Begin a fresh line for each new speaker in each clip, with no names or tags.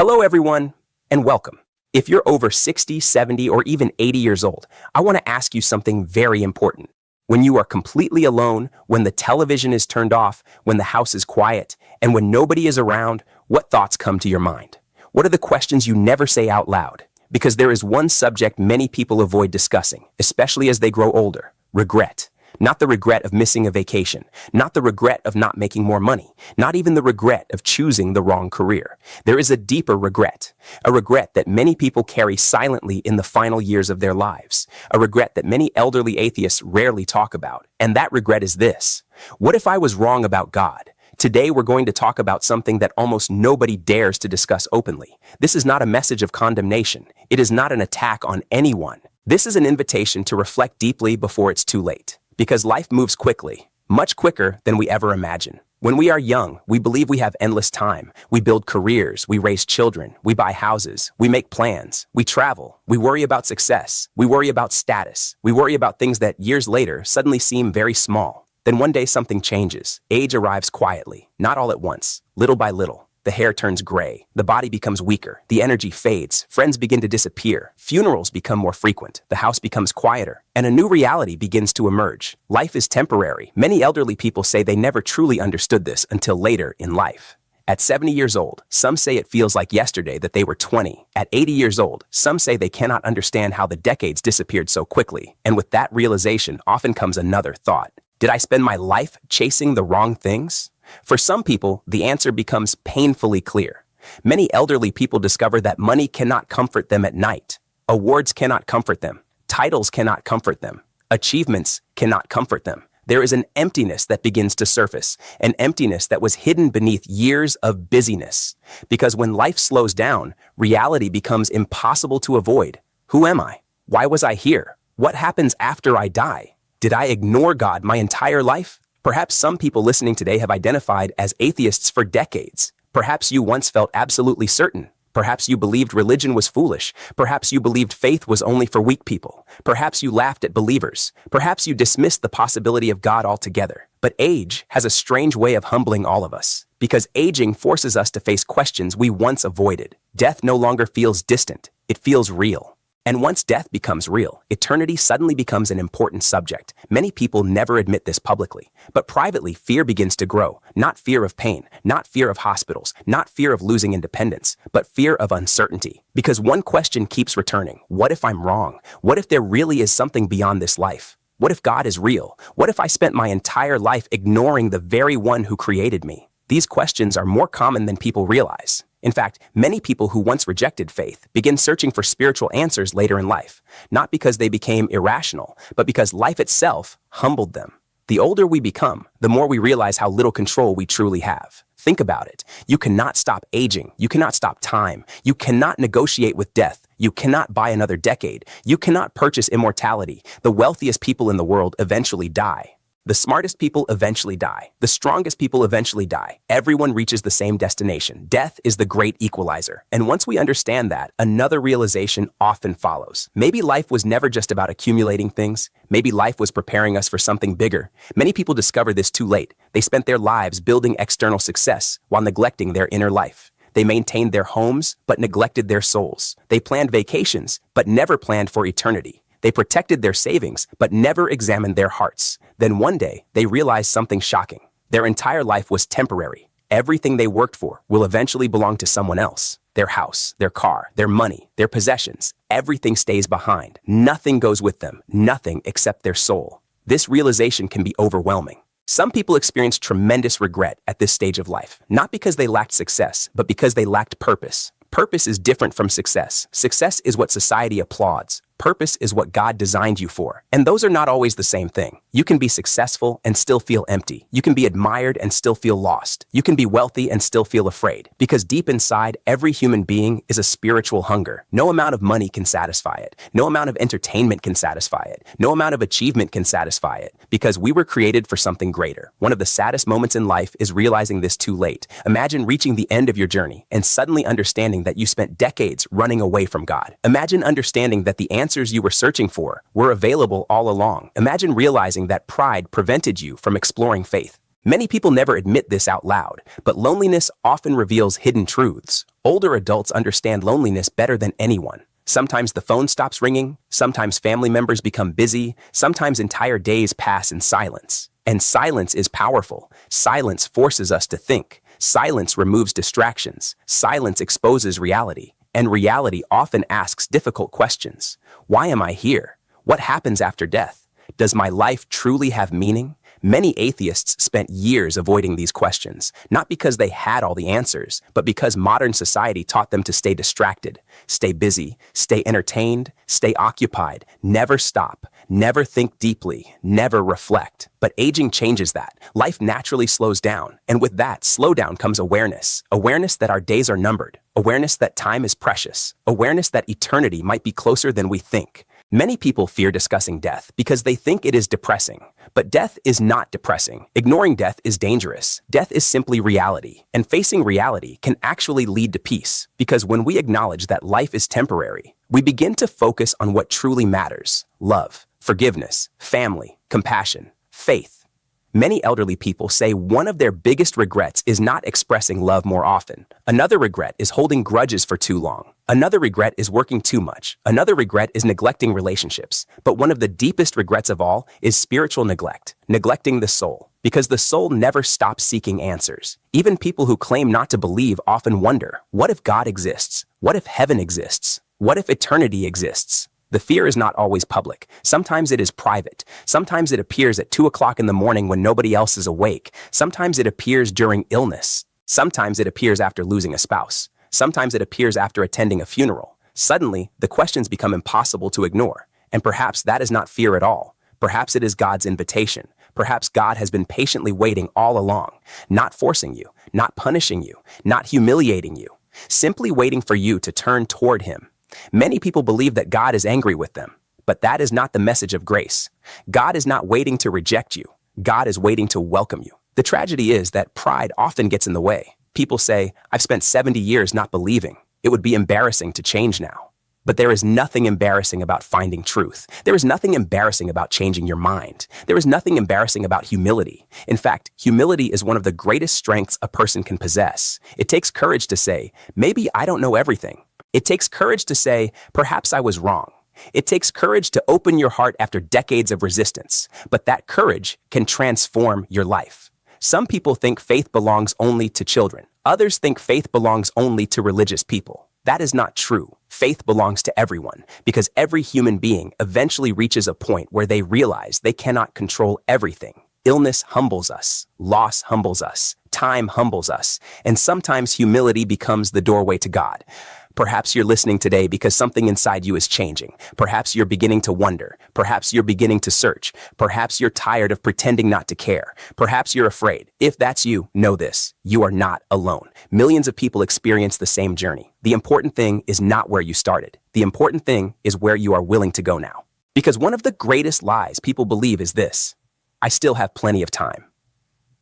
Hello, everyone, and welcome. If you're over 60, 70, or even 80 years old, I want to ask you something very important. When you are completely alone, when the television is turned off, when the house is quiet, and when nobody is around, what thoughts come to your mind? What are the questions you never say out loud? Because there is one subject many people avoid discussing, especially as they grow older: regret. Not the regret of missing a vacation, not the regret of not making more money, not even the regret of choosing the wrong career. There is a deeper regret, a regret that many people carry silently in the final years of their lives, a regret that many elderly atheists rarely talk about. And that regret is this: what if I was wrong about God? Today, we're going to talk about something that almost nobody dares to discuss openly. This is not a message of condemnation. It is not an attack on anyone. This is an invitation to reflect deeply before it's too late. Because life moves quickly, much quicker than we ever imagine. When we are young, we believe we have endless time. We build careers, we raise children, we buy houses, we make plans, we travel, we worry about success, we worry about status, we worry about things that years later suddenly seem very small. Then one day something changes. Age arrives quietly, not all at once, little by little. The hair turns gray, the body becomes weaker, the energy fades, friends begin to disappear, funerals become more frequent, the house becomes quieter, and a new reality begins to emerge. Life is temporary. Many elderly people say they never truly understood this until later in life. At 70 years old, some say it feels like yesterday that they were 20. At 80 years old, some say they cannot understand how the decades disappeared so quickly. And with that realization often comes another thought: did I spend my life chasing the wrong things? For some people, the answer becomes painfully clear. Many elderly people discover that money cannot comfort them at night. Awards cannot comfort them. Titles cannot comfort them. Achievements cannot comfort them. There is an emptiness that begins to surface, an emptiness that was hidden beneath years of busyness. Because when life slows down, reality becomes impossible to avoid. Who am I? Why was I here? What happens after I die? Did I ignore God my entire life? Perhaps some people listening today have identified as atheists for decades. Perhaps you once felt absolutely certain. Perhaps you believed religion was foolish. Perhaps you believed faith was only for weak people. Perhaps you laughed at believers. Perhaps you dismissed the possibility of God altogether. But age has a strange way of humbling all of us, because aging forces us to face questions we once avoided. Death no longer feels distant. It feels real. And once death becomes real, eternity suddenly becomes an important subject. Many people never admit this publicly, but privately fear begins to grow. Not fear of pain, not fear of hospitals, not fear of losing independence, but fear of uncertainty. Because one question keeps returning: what if I'm wrong? What if there really is something beyond this life? What if God is real? What if I spent my entire life ignoring the very one who created me? These questions are more common than people realize. In fact, many people who once rejected faith begin searching for spiritual answers later in life, not because they became irrational, but because life itself humbled them. The older we become, the more we realize how little control we truly have. Think about it. You cannot stop aging. You cannot stop time. You cannot negotiate with death. You cannot buy another decade. You cannot purchase immortality. The wealthiest people in the world eventually die. The smartest people eventually die. The strongest people eventually die. Everyone reaches the same destination. Death is the great equalizer. And once we understand that, another realization often follows. Maybe life was never just about accumulating things. Maybe life was preparing us for something bigger. Many people discover this too late. They spent their lives building external success while neglecting their inner life. They maintained their homes, but neglected their souls. They planned vacations, but never planned for eternity. They protected their savings, but never examined their hearts. Then one day, they realized something shocking. Their entire life was temporary. Everything they worked for will eventually belong to someone else. Their house, their car, their money, their possessions, everything stays behind. Nothing goes with them, nothing except their soul. This realization can be overwhelming. Some people experience tremendous regret at this stage of life, not because they lacked success, but because they lacked purpose. Purpose is different from success. Success is what society applauds. Purpose is what God designed you for. And those are not always the same thing. You can be successful and still feel empty. You can be admired and still feel lost. You can be wealthy and still feel afraid. Because deep inside, every human being is a spiritual hunger. No amount of money can satisfy it. No amount of entertainment can satisfy it. No amount of achievement can satisfy it. Because we were created for something greater. One of the saddest moments in life is realizing this too late. Imagine reaching the end of your journey and suddenly understanding that you spent decades running away from God. Imagine understanding that the answers you were searching for were available all along. Imagine realizing that pride prevented you from exploring faith. Many people never admit this out loud, but loneliness often reveals hidden truths. Older adults understand loneliness better than anyone. Sometimes the phone stops ringing, sometimes family members become busy, sometimes entire days pass in silence. And silence is powerful. Silence forces us to think. Silence removes distractions. Silence exposes reality. And reality often asks difficult questions. Why am I here? What happens after death? Does my life truly have meaning? Many atheists spent years avoiding these questions, not because they had all the answers, but because modern society taught them to stay distracted, stay busy, stay entertained, stay occupied, never stop, never think deeply, never reflect. But aging changes that. Life naturally slows down, and with that slowdown comes awareness. Awareness that our days are numbered, awareness that time is precious, awareness that eternity might be closer than we think. Many people fear discussing death because they think it is depressing. But death is not depressing. Ignoring death is dangerous. Death is simply reality. And facing reality can actually lead to peace. Because when we acknowledge that life is temporary, we begin to focus on what truly matters: love, forgiveness, family, compassion, faith. Many elderly people say one of their biggest regrets is not expressing love more often. Another regret is holding grudges for too long. Another regret is working too much. Another regret is neglecting relationships. But one of the deepest regrets of all is spiritual neglect, neglecting the soul. Because the soul never stops seeking answers. Even people who claim not to believe often wonder, what if God exists? What if heaven exists? What if eternity exists? The fear is not always public. Sometimes it is private. Sometimes it appears at 2 o'clock in the morning when nobody else is awake. Sometimes it appears during illness. Sometimes it appears after losing a spouse. Sometimes it appears after attending a funeral. Suddenly, the questions become impossible to ignore. And perhaps that is not fear at all. Perhaps it is God's invitation. Perhaps God has been patiently waiting all along, not forcing you, not punishing you, not humiliating you, simply waiting for you to turn toward Him. Many people believe that God is angry with them, but that is not the message of grace. God is not waiting to reject you. God is waiting to welcome you. The tragedy is that pride often gets in the way. People say, I've spent 70 years not believing. It would be embarrassing to change now. But there is nothing embarrassing about finding truth. There is nothing embarrassing about changing your mind. There is nothing embarrassing about humility. In fact, humility is one of the greatest strengths a person can possess. It takes courage to say, maybe I don't know everything. It takes courage to say, perhaps I was wrong. It takes courage to open your heart after decades of resistance, but that courage can transform your life. Some people think faith belongs only to children. Others think faith belongs only to religious people. That is not true. Faith belongs to everyone, because every human being eventually reaches a point where they realize they cannot control everything. Illness humbles us, loss humbles us, time humbles us, and sometimes humility becomes the doorway to God. Perhaps you're listening today because something inside you is changing. Perhaps you're beginning to wonder. Perhaps you're beginning to search. Perhaps you're tired of pretending not to care. Perhaps you're afraid. If that's you, know this: you are not alone. Millions of people experience the same journey. The important thing is not where you started. The important thing is where you are willing to go now. Because one of the greatest lies people believe is this: I still have plenty of time.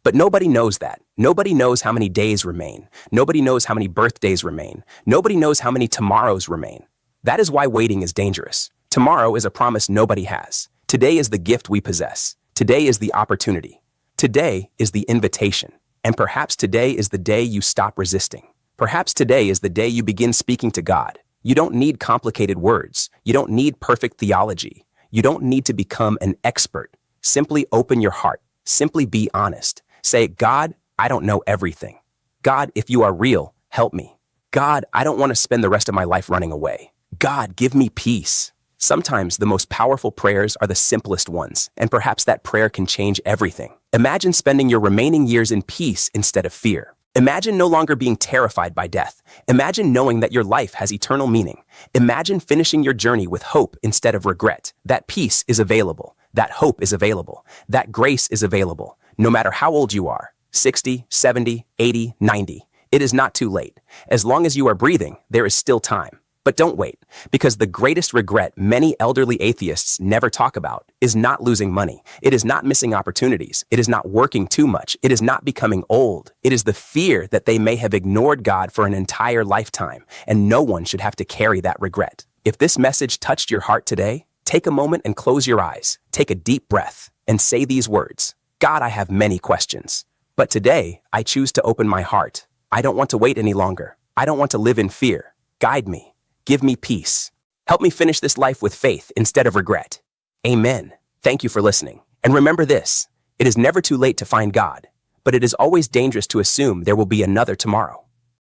But nobody knows that. Nobody knows how many days remain. Nobody knows how many birthdays remain. Nobody knows how many tomorrows remain. That is why waiting is dangerous. Tomorrow is a promise nobody has. Today is the gift we possess. Today is the opportunity. Today is the invitation. And perhaps today is the day you stop resisting. Perhaps today is the day you begin speaking to God. You don't need complicated words. You don't need perfect theology. You don't need to become an expert. Simply open your heart. Simply be honest. Say, God, I don't know everything. God, if you are real, help me. God, I don't want to spend the rest of my life running away. God, give me peace. Sometimes the most powerful prayers are the simplest ones, and perhaps that prayer can change everything. Imagine spending your remaining years in peace instead of fear. Imagine no longer being terrified by death. Imagine knowing that your life has eternal meaning. Imagine finishing your journey with hope instead of regret. That peace is available. That hope is available. That grace is available. No matter how old you are, 60, 70, 80, 90, it is not too late. As long as you are breathing, there is still time. But don't wait, because the greatest regret many elderly atheists never talk about is not losing money. It is not missing opportunities. It is not working too much. It is not becoming old. It is the fear that they may have ignored God for an entire lifetime, and no one should have to carry that regret. If this message touched your heart today, take a moment and close your eyes. Take a deep breath and say these words: God, I have many questions, but today I choose to open my heart. I don't want to wait any longer. I don't want to live in fear. Guide me. Give me peace. Help me finish this life with faith instead of regret. Amen. Thank you for listening. And remember this, it is never too late to find God, but it is always dangerous to assume there will be another tomorrow.